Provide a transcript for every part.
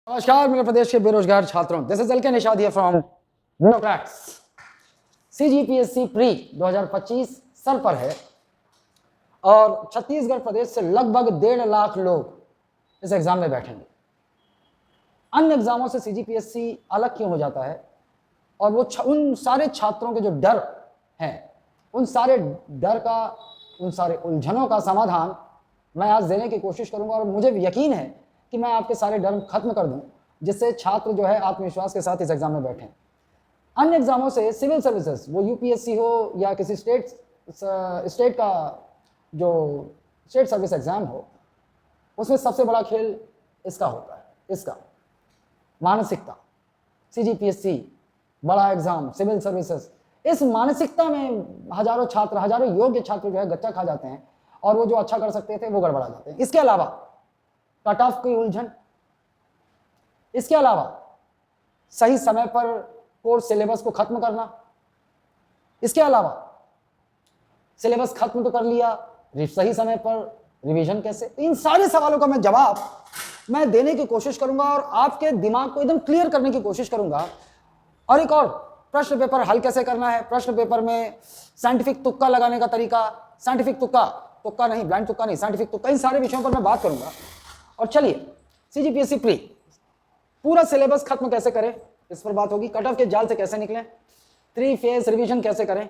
नमस्कार मेरे प्रदेश के बेरोजगार छात्रों, this is LK Nishad here from Nutrax. CGPSC pre 2025 सर पर है और छत्तीसगढ़ प्रदेश से लगभग 1.5 लाख लोग इस एग्जाम में बैठेंगे। अन्य एग्जामों से सीजीपीएससी अलग क्यों हो जाता है और वो उन सारे छात्रों के जो डर हैं, उन सारे डर का, उन सारे उलझनों का समाधान मैं आज देने की कोशिश करूंगा और मुझे यकीन है कि मैं आपके सारे डर खत्म कर दूं, जिससे छात्र जो है आत्मविश्वास के साथ इस एग्जाम में बैठें। अन्य एग्जामों से सिविल सर्विसेज, वो यूपीएससी हो या किसी स्टेट का जो स्टेट सर्विस एग्जाम हो, उसमें सबसे बड़ा खेल इसका होता है, इसका मानसिकता। सीजीपीएससी बड़ा एग्जाम, सिविल सर्विसेज, इस मानसिकता में हजारों छात्र, हजारों योग्य छात्र जो है गच्चा खा जाते हैं और वो जो अच्छा कर सकते थे वो गड़बड़ा जाते हैं। इसके अलावा कट ऑफ की उलझन, इसके अलावा सही समय पर कोर्स सिलेबस को खत्म करना, इसके अलावा सिलेबस खत्म तो कर लिया, सही समय पर रिवीजन कैसे, इन सारे सवालों का मैं जवाब मैं देने की कोशिश करूंगा और आपके दिमाग को एकदम क्लियर करने की कोशिश करूंगा। और एक और, प्रश्न पेपर हल कैसे करना है, प्रश्न पेपर में साइंटिफिक तुक्का लगाने का तरीका, साइंटिफिक तुक्का नहीं, ब्लाइंड तुक्का नहीं, साइंटिफिक तुक्का, इन सारे विषयों पर मैं बात करूंगा। और चलिए, सीजीपीएससी प्री पूरा सिलेबस खत्म कैसे करें इस पर बात होगी। कट ऑफ के जाल से कैसे निकलें, 3 फेज रिवीजन कैसे करें,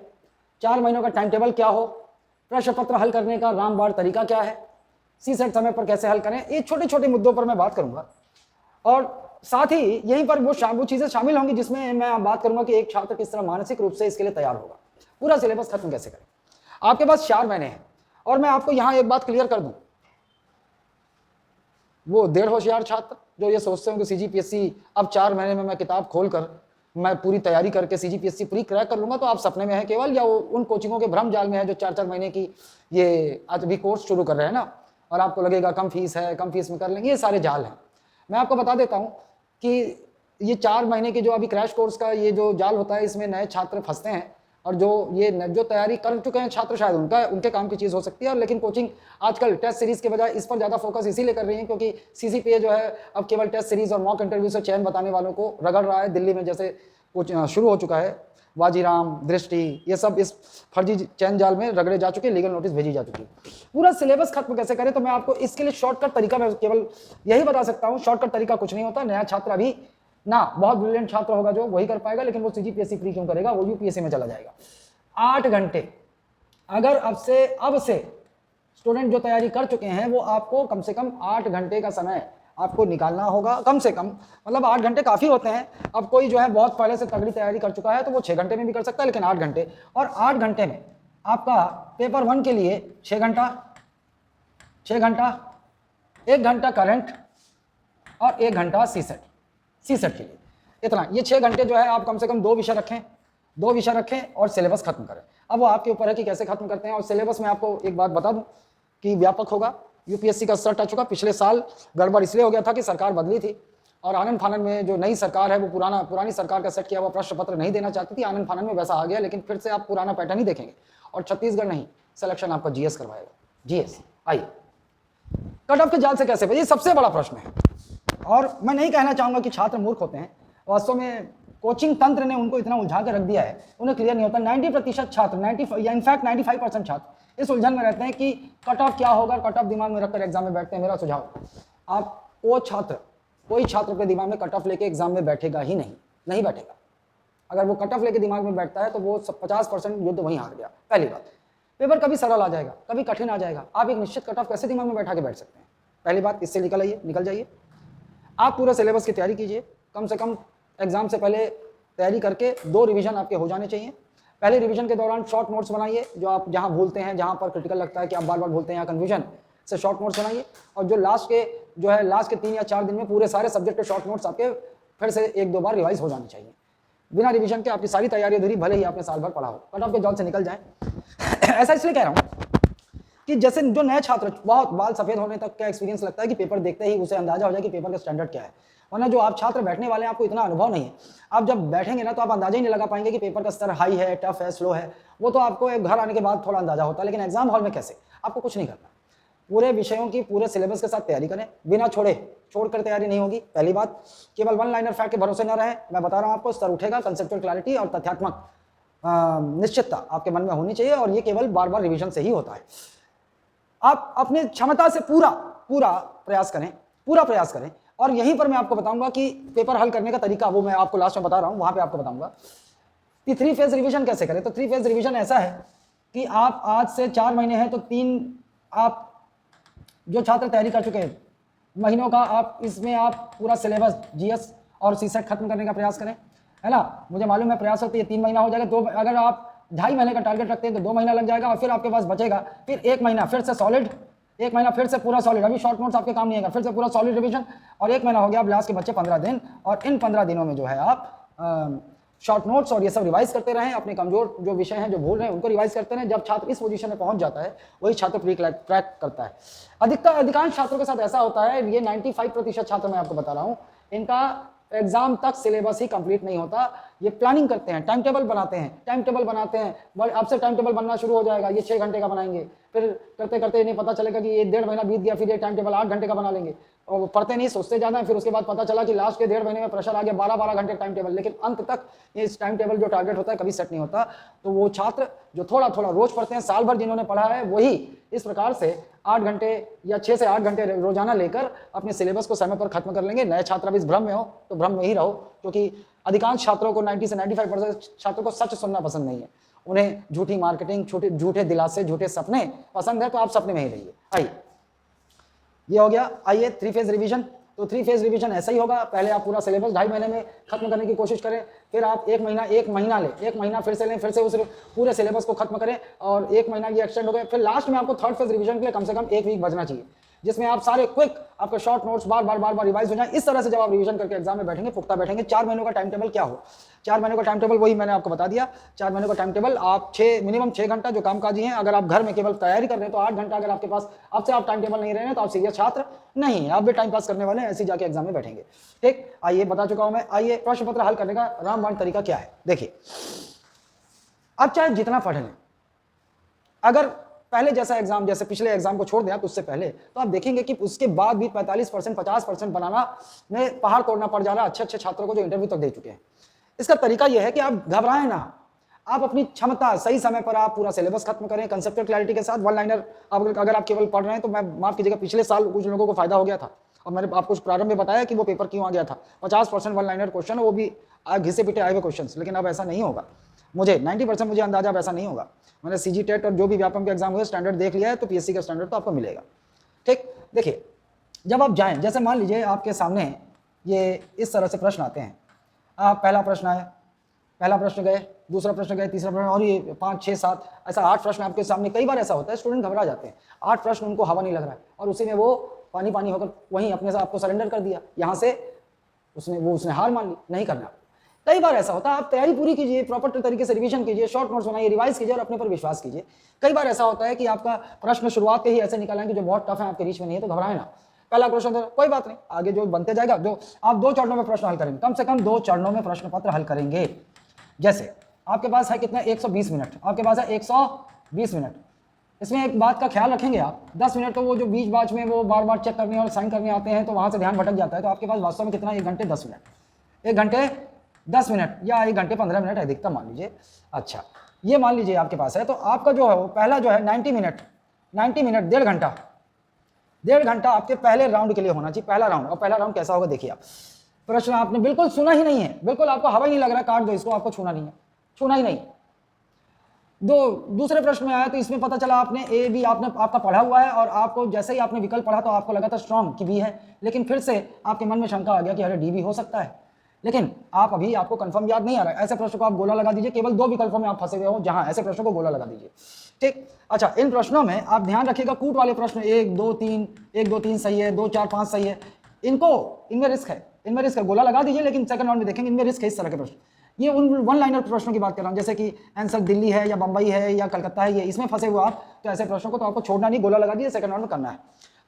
4 महीनों का टाइम टेबल क्या हो, प्रश्न पत्र हल करने का रामबाण तरीका क्या है, सीसेट समय पर कैसे हल करें, ये छोटे छोटे मुद्दों पर मैं बात करूंगा। और साथ ही यहीं पर वो चीजें शामिल होंगी जिसमें मैं बात करूंगा कि एक छात्र किस तरह मानसिक रूप से इसके लिए तैयार होगा। पूरा सिलेबस खत्म कैसे करें। आपके पास 4 महीने हैं और मैं आपको यहां एक बात क्लियर कर दूं, वो 1.5 होशियार छात्र जो ये सोचते हैं कि सीजीपीएससी अब 4 महीने में मैं किताब खोलकर मैं पूरी तैयारी करके सीजीपीएससी प्री क्रैक कर लूंगा, तो आप सपने में है केवल, या वो उन कोचिंगों के भ्रम जाल में है जो 4-4 महीने की ये आज भी कोर्स शुरू कर रहे हैं ना, और आपको लगेगा कम फीस है, कम फीस में कर लेंगे, ये सारे जाल हैं। मैं आपको बता देता हूँ कि ये 4 महीने के जो अभी क्रैश कोर्स का ये जो जाल होता है, इसमें नए छात्र फंसते हैं और जो तैयारी कर चुके हैं छात्र, शायद उनके काम की चीज़ हो सकती है। और लेकिन कोचिंग आजकल टेस्ट सीरीज के बजाय इस पर ज़्यादा फोकस इसीलिए कर रही है क्योंकि सीसीपीए जो है अब केवल टेस्ट सीरीज और मॉक इंटरव्यू से चयन बताने वालों को रगड़ रहा है। दिल्ली में जैसे शुरू हो चुका है, वाजीराम, दृष्टि, ये सब इस फर्जी चयन जाल में रगड़े जा चुके, लीगल नोटिस भेजी जा चुकी। पूरा सिलेबस खत्म कैसे करें, तो मैं आपको इसके लिए शॉर्टकट तरीका मैं केवल यही बता सकता हूँ। शॉर्टकट तरीका कुछ नहीं होता। नया छात्र अभी ना बहुत ब्रिलियंट छात्र होगा जो वही कर पाएगा, लेकिन वो सीजीपीएससी प्री क्यों करेगा, वो यूपीएससी में चला जाएगा। 8 घंटे, अगर अब से स्टूडेंट जो तैयारी कर चुके हैं वो आपको कम से कम 8 घंटे का समय आपको निकालना होगा, कम से कम। मतलब 8 घंटे काफ़ी होते हैं। अब कोई जो है बहुत पहले से तगड़ी तैयारी कर चुका है तो वो 6 घंटे में भी कर सकता है, लेकिन 8 घंटे, और 8 घंटे में आपका पेपर 1 के लिए 6 घंटा, 1 घंटा करंट और 1 घंटा सीसेट के लिए, इतना। ये 6 घंटे जो है आप कम से कम 2 विषय रखें और सिलेबस खत्म करें। अब वो आपके ऊपर है कि कैसे खत्म करते हैं। और सिलेबस में आपको एक बात बता दूं कि व्यापक होगा। यूपीएससी का सर टच होगा। पिछले साल गड़बड़ इसलिए हो गया था कि सरकार बदली थी और आनंद फानन में जो नई सरकार है वो पुरानी सरकार का सेट किया हुआ प्रश्न पत्र नहीं देना चाहती थी। आनंद फानन में वैसा आ गया, लेकिन फिर से आप पुराना पैटर्न ही देखेंगे और छत्तीसगढ़ नहीं, सिलेक्शन आपका जीएस करवाएगा। जीएस, आइए कट ऑफ के जाल से कैसे, ये सबसे बड़ा प्रश्न है। और मैं नहीं कहना चाहूंगा कि छात्र मूर्ख होते हैं, वास्तव में कोचिंग तंत्र ने उनको इतना उलझा के रख दिया है, उन्हें क्लियर नहीं होता। 90% छात्र, 95% छात्र इस उलझन में रहते हैं कि कट ऑफ क्या होगा, कट ऑफ दिमाग में रखकर एग्जाम में बैठते हैं। मेरा सुझाव, आप कोई छात्र के दिमाग में कट ऑफ लेके एग्जाम में बैठेगा ही नहीं बैठेगा। अगर वो कट ऑफ लेके दिमाग में बैठता है तो वो 50% युद्ध वहीं हार गया। पहली बात, पेपर कभी सरल आ जाएगा, कभी कठिन आ जाएगा। आप एक निश्चित कट ऑफ कैसे दिमाग में बैठा के बैठ सकते हैं? पहली बात, इससे निकल जाइए। आप पूरा सिलेबस की तैयारी कीजिए। कम से कम एग्जाम से पहले तैयारी करके 2 रिवीजन आपके हो जाने चाहिए। पहले रिवीजन के दौरान शॉर्ट नोट्स बनाइए, जो आप जहां भूलते हैं, जहां पर क्रिटिकल लगता है कि आप बार बार भूलते हैं या कन्फ्यूजन से, शॉर्ट नोट्स बनाइए। और जो लास्ट के 3 या 4 दिन में पूरे सारे सब्जेक्ट के शॉर्ट नोट्स आपके फिर से 1-2 बार रिवाइज हो जाने चाहिए। बिना रिवीजन के आपकी सारी तैयारी अधूरी, भले ही आपने साल भर पढ़ा हो। कट ऑफ के जॉल से निकल जाए। ऐसा इसलिए कह रहा हूँ कि जैसे जो नए छात्र, बहुत बाल सफेद होने तक का एक्सपीरियंस लगता है कि पेपर देखते ही उसे अंदाजा हो जाए कि पेपर का स्टैंडर्ड क्या है। वरना जो आप छात्र बैठने वाले हैं, आपको इतना अनुभव नहीं है। आप जब बैठेंगे ना तो आप अंदाजा ही नहीं लगा पाएंगे कि पेपर का स्तर हाई है, टफ है, स्लो है। वो तो आपको एक घर आने के बाद थोड़ा अंदाजा होता है, लेकिन एग्जाम हॉल में कैसे, आपको कुछ नहीं करना। पूरे विषयों की पूरे सिलेबस के साथ तैयारी करें, बिना छोड़कर तैयारी नहीं होगी। पहली बात, केवल वन लाइनर फैक्ट के भरोसे न रहें। मैं बता रहा हूं आपको, स्तर उठेगा, कंसेप्चुअल क्लैरिटी और तथ्यात्मक निश्चितता आपके मन में होनी चाहिए, और ये केवल बार बार रिवीजन से ही होता है। आप अपने क्षमता से पूरा प्रयास करें, और यहीं पर मैं आपको बताऊंगा कि पेपर हल करने का तरीका, वो मैं आपको लास्ट में बता रहा हूं, वहां पे आपको बताऊंगा कि 3 फेज रिवीजन कैसे करें। तो 3 फेज रिवीजन ऐसा है कि आप आज से 4 महीने हैं तो 3 आप जो छात्र तैयारी कर चुके हैं महीनों का, आप इसमें आप पूरा सिलेबस जीएस और सीसेट खत्म करने का प्रयास करें, है ना। मुझे मालूम है प्रयास होती है 3 महीना हो जाएगा, तो अगर आप 2.5 महीने का टारगेट रखते हैं तो 2 महीना लग जाएगा, और फिर आपके पास बचेगा फिर 1 महीना फिर से सॉलिड, 1 महीना फिर से पूरा सॉलिड। अभी शॉर्ट नोट्स आपके काम नहीं आएगा, फिर से पूरा सॉलिड रिवीजन, और 1 महीना हो गया। अब लास्ट के बच्चे 15 दिन, और इन 15 दिनों में जो है आप शॉर्ट नोट्स और ये सब रिवाइज करते रहें। अपने कमजोर जो विषय हैं, जो भूल रहे हैं, उनको रिवाइज करते रहें। जब छात्र इस पोजीशन में पहुंच जाता है, वही छात्र प्री क्रैक करता है। अधिकांश छात्रों के साथ ऐसा होता है, ये 95% छात्र मैं आपको बता रहा हूं, इनका एग्जाम तक सिलेबस ही कंप्लीट नहीं होता। ये प्लानिंग करते हैं, टाइम टेबल बनाते हैं, अब से टाइम टेबल बनना शुरू हो जाएगा, ये 6 घंटे का बनाएंगे, फिर करते करते इन्हें पता चलेगा कि ये 1.5 महीना बीत गया, फिर ये टाइम टेबल 8 घंटे का बना लेंगे, और वो पढ़ते नहीं, सोचते ज़्यादा है। फिर उसके बाद पता चला कि लास्ट के 1.5 महीने में प्रेशर आ गया, 12-12 घंटे टाइम टेबल, लेकिन अंत तक इस टाइम टेबल जो टारगेट होता है कभी सेट नहीं होता। तो वो छात्र जो थोड़ा रोज पढ़ते हैं, साल भर जिन्होंने पढ़ा है, वही इस प्रकार से 8 घंटे या 6 से 8 घंटे रोजाना लेकर अपने सिलेबस को समय पर खत्म कर लेंगे। नए छात्र अभी इस भ्रम में हो तो भ्रम में ही रहो, क्योंकि अधिकांश छात्रों को 90 से 95% छात्रों को सच सुनना पसंद नहीं है। उन्हें झूठी मार्केटिंग, झूठे दिलासे, झूठे सपने पसंद है, तो आप सपने में ही रहिए। आइए, ये हो गया। आइए 3 फेज रिवीजन। तो 3 फेज रिवीजन ऐसा ही होगा, पहले आप पूरा सिलेबस 2.5 महीने में खत्म करने की कोशिश करें, फिर आप 1 महीना लें, 1 महीना फिर से लें, फिर से उस पूरे सिलेबस को खत्म करें, और 1 महीना ये एक्सटेंड हो गए। फिर लास्ट में आपको 3rd फेज रिवीजन के लिए कम से कम 1 वीक बचना चाहिए, जिसमें आप सारे क्विक आपके शॉर्ट नोट्स बार रिवाइज हो जाए। इस तरह से जब आप रिवीजन करके एग्जाम में बैठेंगे, पुख्ता बैठेंगे। 4 महीनों का टाइम टेबल क्या हो, 4 महीनों का टाइम टेबल वही मैंने आपको बता दिया। 4 महीनों का टाइम टेबल, आप मिनिमम 6 घंटा जो कामकाजी हैं, अगर आप घर में केवल तैयारी कर रहे हैं तो 8 घंटा। अगर आपके पास अब से आप टाइम टेबल नहीं रहे हैं तो आप सीरियस छात्र नहीं, आप भी टाइम पास करने वाले हैं, ऐसे जाके एग्जाम में बैठेंगे। ठीक, आइए बता चुका हूं मैं। आइए प्रश्न पत्र हल करने का रामबाण तरीका क्या है, देखिए। अब चाहे जितना पढ़ लें, अगर पहले जैसा एग्जाम, जैसे पिछले एग्जाम को छोड़ दिया तो उससे पहले, तो आप देखेंगे कि उसके बाद भी 45%, 50% बनाना में पहाड़ तोड़ना पड़ जा रहा है अच्छे अच्छे छात्रों को जो इंटरव्यू तक दे चुके हैं। इसका तरीका यह है कि आप घबराएं ना, आप अपनी क्षमता, सही समय पर आप पूरा सिलेबस खत्म करें कंसेप्चुअल क्लैरिटी के साथ। वन लाइनर अगर आप केवल पढ़ रहे हैं तो मैं माफ कीजिएगा, पिछले साल कुछ लोगों को फायदा हो गया था, और मैंने आपको प्रारंभ में बताया कि वो पेपर क्यों आ गया था। 50% वन लाइनर क्वेश्चन, वो भी घिसे पिटे आए हुए क्वेश्चन, लेकिन अब ऐसा नहीं होगा। मुझे 90% मुझे अंदाजा अब ऐसा नहीं होगा। मैंने सीजी टेट और जो भी व्यापम के एग्जाम हुए स्टैंडर्ड देख लिया है, तो पीएससी का स्टैंडर्ड तो आपको मिलेगा। ठीक, देखिए, जब आप जाएं, जैसे मान लीजिए आपके सामने ये इस तरह से प्रश्न आते हैं, आप पहला प्रश्न आया, पहला प्रश्न गए, दूसरा प्रश्न गए, तीसरा प्रश्न, और ये 5, 6, 7 ऐसा 8 प्रश्न आपके सामने। कई बार ऐसा होता है स्टूडेंट घबरा जाते हैं, 8 प्रश्न उनको हवा नहीं लग रहा है, और उसी में वो पानी होकर वहीं अपने से आपको सरेंडर कर दिया, यहाँ से उसने हार मान ली, नहीं करना। कई बार ऐसा होता है, आप तैयारी पूरी कीजिए, प्रॉपर तरीके से रिवीजन कीजिए, शॉर्ट नोट्स बनाइए, रिवाइज कीजिए और अपने पर विश्वास कीजिए। कई बार ऐसा होता है कि आपका प्रश्न शुरुआत के ही ऐसे निकालें कि जो बहुत टफ है, आपके रीच में नहीं है, तो घबराए ना। पहला क्वेश्चन कोई बात नहीं, आगे जो बनते जाएगा, जो आप 2 चरणों में प्रश्न हल करेंगे, कम से कम 2 चरणों में प्रश्न पत्र हल करेंगे। जैसे आपके पास है कितना, 120 मिनट, आपके पास है 120 मिनट। इसमें एक बात का ख्याल रखेंगे आप, 10 मिनट तो वो जो बीच बाच में वो बार चेक करने और साइन करने आते हैं, तो वहां से ध्यान भटक जाता है। तो आपके पास वास्तव में कितना, 1 घंटे 10 मिनट, 1 घंटे 10 मिनट या 1 घंटे 15 मिनट अधिकतम मान लीजिए। अच्छा, ये मान लीजिए आपके पास है, तो आपका जो है वो पहला जो है 90 मिनट, 1.5 घंटा आपके पहले राउंड के लिए होना चाहिए, पहला राउंड। और पहला राउंड कैसा होगा, देखिए आप, प्रश्न आपने बिल्कुल सुना ही नहीं है, बिल्कुल आपको हवा ही नहीं लग रहा है, काट दो इसको, आपको छूना नहीं है, छूना ही नहीं। दूसरे प्रश्न में आया तो इसमें पता चला आपने ए बी आपका पढ़ा हुआ है, और आपको जैसे ही आपने विकल्प पढ़ा तो आपको लगा था स्ट्रॉन्ग कि बी है, लेकिन फिर से आपके मन में शंका आ गया कि अरे डी भी हो सकता है, लेकिन आपको कंफर्म याद नहीं आ रहा है। ऐसे प्रश्नों को आप गोला लगा दीजिए, केवल 2 विकल्पों में आप फंसे हुए हो जहां, ऐसे प्रश्नों को गोला लगा दीजिए। ठीक, अच्छा, इन प्रश्नों में आप ध्यान रखिएगा, कूट वाले प्रश्न 1 2 3 सही है, 2 4 5 सही है, इनमें रिस्क है, गोला लगा दीजिए, लेकिन सेकंड राउंड में देखेंगे इनमें रिस्क है। इस तरह के प्रश्न, ये उन वन लाइनर प्रश्नों की बात कर रहा हूं, जैसे कि आंसर दिल्ली है या बंबई है या कलकत्ता है, ये इसमें फंसे हुए आप, तो ऐसे प्रश्नों को तो आपको छोड़ना नहीं, गोला लगा दिए, सेकंड राउंड में करना है।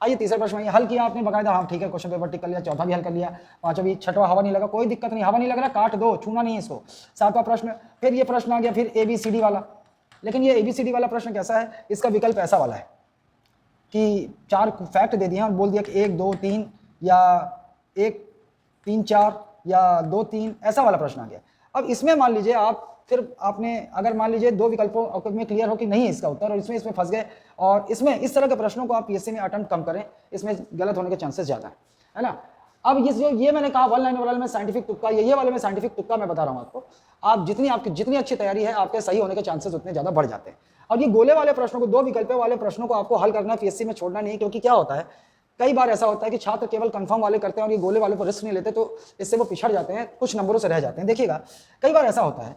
आइए तीसरा प्रश्न हल किया आपने बकायदा, हाँ ठीक है, क्वेश्चन पेपर टिक कर लिया, चौथा भी हल कर लिया, पांचवा भी, छठवां हवा नहीं लगा, कोई दिक्कत नहीं, हवा नहीं लग रहा, काट दो, छूना नहीं है इसको। 7वां प्रश्न, फिर ये प्रश्न आ गया, फिर ABCD वाला, लेकिन ये ABCD वाला प्रश्न कैसा है, इसका विकल्प ऐसा वाला है कि 4 फैक्ट दे दिए और बोल दिया कि 1 2 3 या 1 3 4 या 2 3 ऐसा वाला प्रश्न आ गया। अब इसमें मान लीजिए आप फिर आपने अगर मान लीजिए 2 विकल्पों में क्लियर हो कि नहीं इसका उत्तर और इसमें फंस गए, और इसमें इस तरह के प्रश्नों को आप पीएससी में अटेम्प्ट कम करें, इसमें गलत होने के चांसेस ज़्यादा है ना। अब ये मैंने कहा वन लाइन वाले में साइंटिफिक तुक्का, ये वाले में साइंटिफिक तुक्का मैं बता रहा हूँ आपको। आप आपकी जितनी अच्छी तैयारी है आपके सही होने के चांसेस उतने ज़्यादा बढ़ जाते हैं। और ये गोले वाले प्रश्नों को, 2 विकल्प वाले प्रश्नों को आपको हल करना पीएससी में छोड़ना नहीं, क्योंकि क्या होता है कई बार ऐसा होता है कि छात्र केवल कंफर्म वाले करते हैं और ये गोले वाले पर रिस्क नहीं लेते, तो इससे वो पिछड़ जाते हैं, कुछ नंबरों से रह जाते हैं। देखिएगा कई बार ऐसा होता है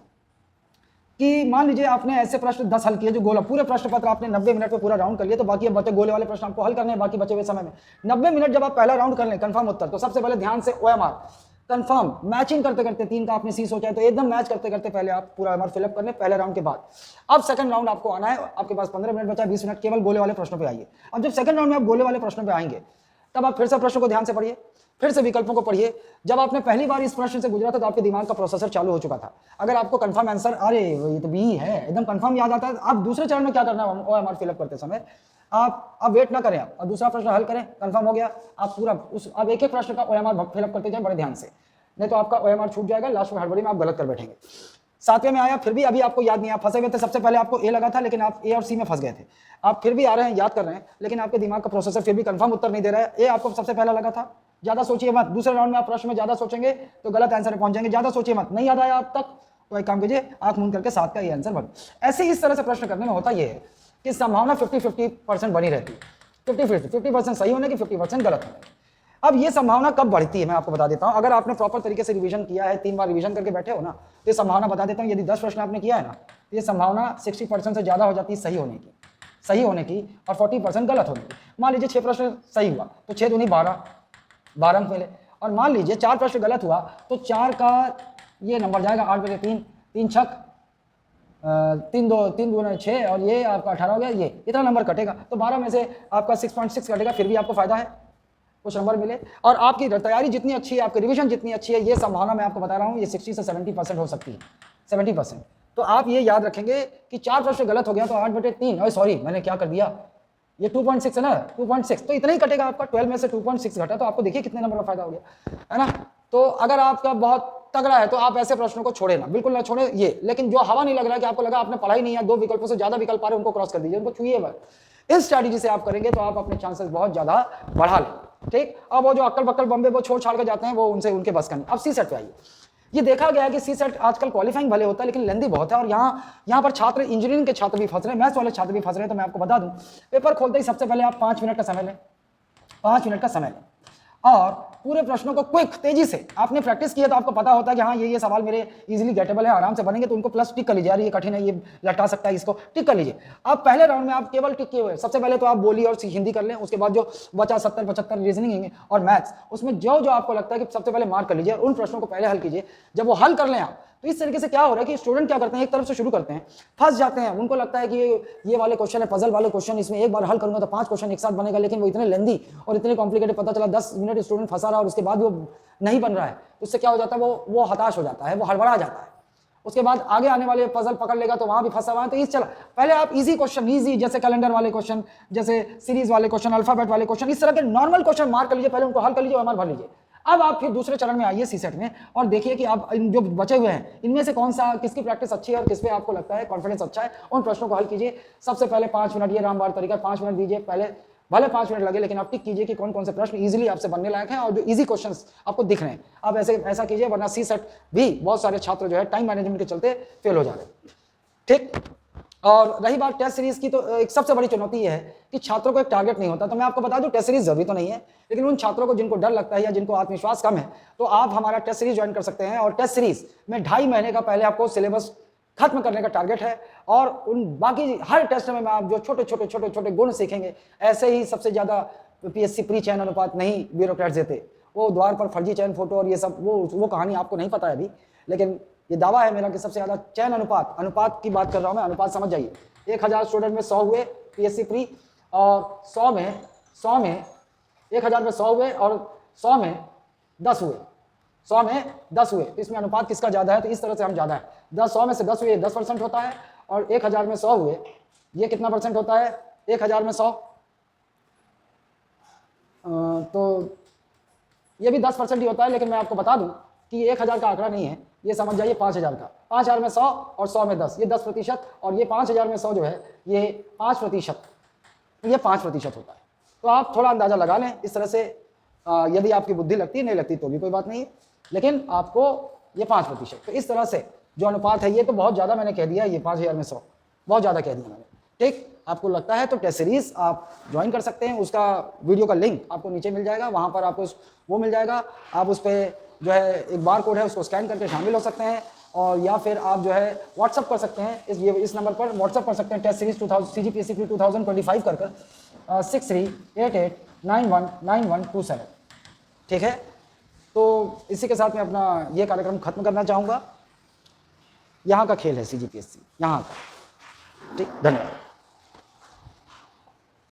कि मान लीजिए आपने ऐसे प्रश्न 10 हल किए जो गोला, पूरे प्रश्न पत्र आपने 90 मिनट में पूरा राउंड कर लिया, तो बाकी बचे गोले वाले प्रश्न आपको हल करने हैं बाकी बचे हुए समय में। 90 मिनट जब आप पहला राउंड कर लें कंफर्म उत्तर, तो सबसे पहले ध्यान से OMR कंफर्म मैचिंग करते करते 3 का आपने सी सोचा है तो एकदम मैच करते करते पहले आप पूरा OMR फिलअप कर लें पहले राउंड के बाद। अब सेकंड राउंड आपको आना है, आपके पास 15 मिनट बचा है, 20 मिनट केवल गोले वाले प्रश्नों पे आइए। अब जब सेकंड राउंड में आप गोले वाले प्रश्नों पे आएंगे तब आप फिर से प्रश्नों को ध्यान से पढ़िए, फिर से विकल्पों को पढ़िए। जब आपने पहली बार इस प्रश्न से गुजरा था तो आपके दिमाग का प्रोसेसर चालू हो चुका था। अगर आपको कंफर्म आंसर अरे ये तो बी है एकदम कंफर्म याद आता है, आप दूसरे चरण में क्या करना है OMR फिलअप करते समय आप वेट ना करें, आप दूसरा प्रश्न हल करें, कंफर्म हो गया, आप पूरा आप एक एक प्रश्न का OMR फिलअप करते जाए बड़े ध्यान से, नहीं तो आपका OMR छूट जाएगा, लास्ट में हड़बड़ी में आप गलत कर बैठेंगे। 7वें में आया फिर भी अभी आपको याद नहीं, आप फंसे हुए थे। सबसे पहले आपको ए लगा था लेकिन आप ए और सी में फंस गए थे, आप फिर भी आ रहे हैं याद कर रहे हैं लेकिन आपके दिमाग का प्रोसेसर फिर भी कंफर्म उत्तर नहीं दे रहा है। ए आपको सबसे पहला लगा था, ज्यादा सोचिए मत, दूसरे राउंड में आप प्रश्न में ज्यादा सोचेंगे तो गलत आंसर में पहुंच जाएंगे। ज्यादा सोचिए मत, नहीं याद आया अब तक तो एक काम कीजिए, आंख मूंद करके 7 का ये आंसर भर। ऐसे इस तरह से प्रश्न करने में होता यह है कि संभावना 50-50% बनी रहती है, 50% सही होने की, 50% गलत होने की। अब ये संभावना कब बढ़ती है मैं आपको बता देता हूं। अगर आपने प्रॉपर तरीके से रिवीजन किया है, 3 बार रिवीजन करके बैठे हो ना, तो ये संभावना बता देता हूं, यदि 10 प्रश्न आपने किया है ना तो ये संभावना 60% से ज्यादा हो जाती है सही होने की और 40% गलत होने की। मान लीजिए 6 प्रश्न सही हुआ तो 6 दूनी 12 अंक मिले, और मान लीजिए 4 प्रश्न गलत हुआ तो 4 का ये नंबर जाएगा 8 बजे 3 छक 3 दूना 6 और ये आपका 18 हो गया, ये इतना नंबर कटेगा। तो 12 में से आपका 6.6 कटेगा, फिर भी आपको फायदा है, कुछ नंबर मिले। और आपकी तैयारी जितनी अच्छी है, आपकी रिवीजन जितनी अच्छी है, ये संभावना मैं आपको बता रहा हूँ ये 60 से 70% हो सकती है, 70%। तो आप ये याद रखेंगे कि 4 प्रश्न गलत हो गया तो 8/3, सॉरी मैंने क्या कर दिया, ये 2.6 है ना, 2.6 तो इतना ही कटेगा आपका। 12 में से 2.6 घटा तो आपको देखिए कितने नंबर का फायदा हो गया, है ना। तो अगर आपका बहुत तगड़ा है तो आप ऐसे प्रश्नों को छोड़े ना, बिल्कुल ना छोड़े ये। लेकिन जो हवा नहीं लग रहा है कि आपको लगा आपने पढ़ाई नहीं है, 2 विकल्पों से ज्यादा विकल्प आ रहे हैं, उनको क्रॉस कर दीजिए, उनको छुइए बस। इस स्ट्रैटेजी से आप करेंगे तो आप अपने चांसेस बहुत ज्यादा बढ़ा लें, ठीक। अब वो जो अक्कल बक्कल बम्बे वो छोड़ छाड़ के जाते हैं, वो उनके बस का नहीं। अब सी सेट पे आइए। ये देखा गया है कि सी सेट आजकल क्वालिफाइंग भले होता है लेकिन लेंदी बहुत है, और यहाँ पर छात्र, इंजीनियरिंग के छात्र भी फंस रहे हैं, मैथ्स वाले छात्र भी फंस रहे हैं। तो मैं आपको बता दूं, पेपर खोलते ही सबसे पहले आप 5 मिनट का समय लें, 5 मिनट का समय लें और पूरे प्रश्नों को क्विक तेजी से, आपने प्रैक्टिस किया तो आपको पता होता है कि हाँ ये सवाल मेरे इजीली गेटेबल है, आराम से बनेंगे, तो उनको प्लस टिक कर लीजिए, यार ये कठिन है, ये लटा सकता है, इसको टिक कर लीजिए। अब पहले राउंड में आप केवल टिक किए हुए, सबसे पहले तो आप बोली और हिंदी कर लें, उसके बाद जो बचा 70-75 रीजनिंग और मैथ्स, उसमें जो आपको लगता है कि सबसे पहले मार्क कर लीजिए और उन प्रश्नों को पहले हल कीजिए। जब वो हल कर लें आप, तो इस तरीके से क्या हो रहा है कि स्टूडेंट क्या करते हैं, एक तरफ से शुरू करते हैं, फंस जाते हैं, उनको लगता है कि ये वाले क्वेश्चन है, पजल वाले क्वेश्चन, इसमें एक बार हल करूंगा तो 5 क्वेश्चन एक साथ बनेगा, लेकिन वो इतने लेंदी और इतने कॉम्प्लिकेटेड, पता चला 10 मिनट स्टूडेंट फंसा रहा और उसके बाद वो नहीं बन रहा है, उससे क्या हो जाता है, वो हताश हो जाता है, वो हड़बड़ा जाता है। उसके बाद आगे आने वाले पजल पकड़ लेगा तो वहां भी फंसा हुआ है। तो इस चला पहले आप इजी क्वेश्चन, इजी जैसे कैलेंडर वाले क्वेश्चन, जैसे सीरीज वाले क्वेश्चन, अल्फाबेट वाले क्वेश्चन, इस तरह के नॉर्मल क्वेश्चन मार्क कर लीजिए, पहले उनको हल कर लीजिए, OMR भर लीजिए। अब आप फिर दूसरे चरण में आइए सी सेट में और देखिए कि आप जो बचे हुए हैं इनमें से कौन सा, किसकी प्रैक्टिस अच्छी है और किस पे आपको लगता है कॉन्फिडेंस अच्छा है, उन प्रश्नों को हल कीजिए। सबसे पहले 5 मिनट, ये रामबाण तरीका, 5 मिनट दीजिए पहले, भले 5 मिनट लगे लेकिन आप टिक कीजिए कि कौन कौन से प्रश्न इजीली आपसे बनने लायक हैं और जो इजी क्वेश्चंस आपको दिख रहे हैं। आप ऐसा कीजिए, वरना सी सेट भी बहुत सारे छात्र जो है टाइम मैनेजमेंट के चलते फेल हो जा रहे हैं, ठीक। और रही बात टेस्ट सीरीज की, तो एक सबसे बड़ी चुनौती यह है कि छात्रों को एक टारगेट नहीं होता। तो मैं आपको बता दूं, टेस्ट सीरीज जरूरी तो नहीं है, लेकिन उन छात्रों को जिनको डर लगता है या जिनको आत्मविश्वास कम है, तो आप हमारा टेस्ट सीरीज ज्वाइन कर सकते हैं। और टेस्ट सीरीज में 2.5 महीने का पहले आपको सिलेबस खत्म करने का टारगेट है, और उन बाकी हर टेस्ट में आप जो छोटे गुण सीखेंगे, ऐसे ही सबसे ज्यादा पीएससी प्री चयन अनुपात नहीं ब्यूरोक्रेट्स देते, वो द्वार पर फर्जी चयन फोटो और ये सब, वो कहानी आपको नहीं पता है अभी, लेकिन ये दावा है मेरा कि सबसे ज्यादा चयन अनुपात की बात कर रहा हूं मैं, अनुपात समझ जाइए। 1000 स्टूडेंट में 100 हुए पीएससी प्री, और 100 में 1000 में 100 हुए और 100 में 10 हुए, 100 में 10 हुए। तो इसमें अनुपात किसका ज्यादा है, तो इस तरह से हम ज्यादा है, 100 में से 10 हुए 10% होता है, और 1000 में 100 हुए ये कितना परसेंट होता है, 1000 में 100 तो ये भी 10% ही होता है, लेकिन मैं आपको बता दूं कि 1000 का आंकड़ा नहीं है, ये समझ जाइए 5000 का। 5000 में 100 और 100 में 10, ये 10%, और ये 5000 में 100 जो है ये 5%, ये 5% होता है। तो आप थोड़ा अंदाजा लगा लें इस तरह से। यदि आपकी बुद्धि लगती है, नहीं लगती तो भी कोई बात नहीं है, लेकिन आपको ये 5%, तो इस तरह से जो अनुपात है, ये तो बहुत ज़्यादा मैंने कह दिया, ये 5000 में 100 बहुत ज़्यादा कह दिया मैंने, ठीक। आपको लगता है तो टेस्ट सीरीज आप ज्वाइन कर सकते हैं, उसका वीडियो का लिंक आपको नीचे मिल जाएगा, वहाँ पर आपको वो मिल जाएगा, आप उस पर जो है एक बार कोड है उसको स्कैन करके शामिल हो सकते हैं, और या फिर आप जो है व्हाट्सअप कर सकते हैं, इस नंबर पर व्हाट्सअप कर सकते हैं, टेस्ट सीरीज 2000 CGPSC 2025 कर 6388919127, ठीक है। तो इसी के साथ मैं अपना ये कार्यक्रम खत्म करना चाहूँगा। यहाँ का खेल है CGPSC, यहाँ का, ठीक। धन्यवाद।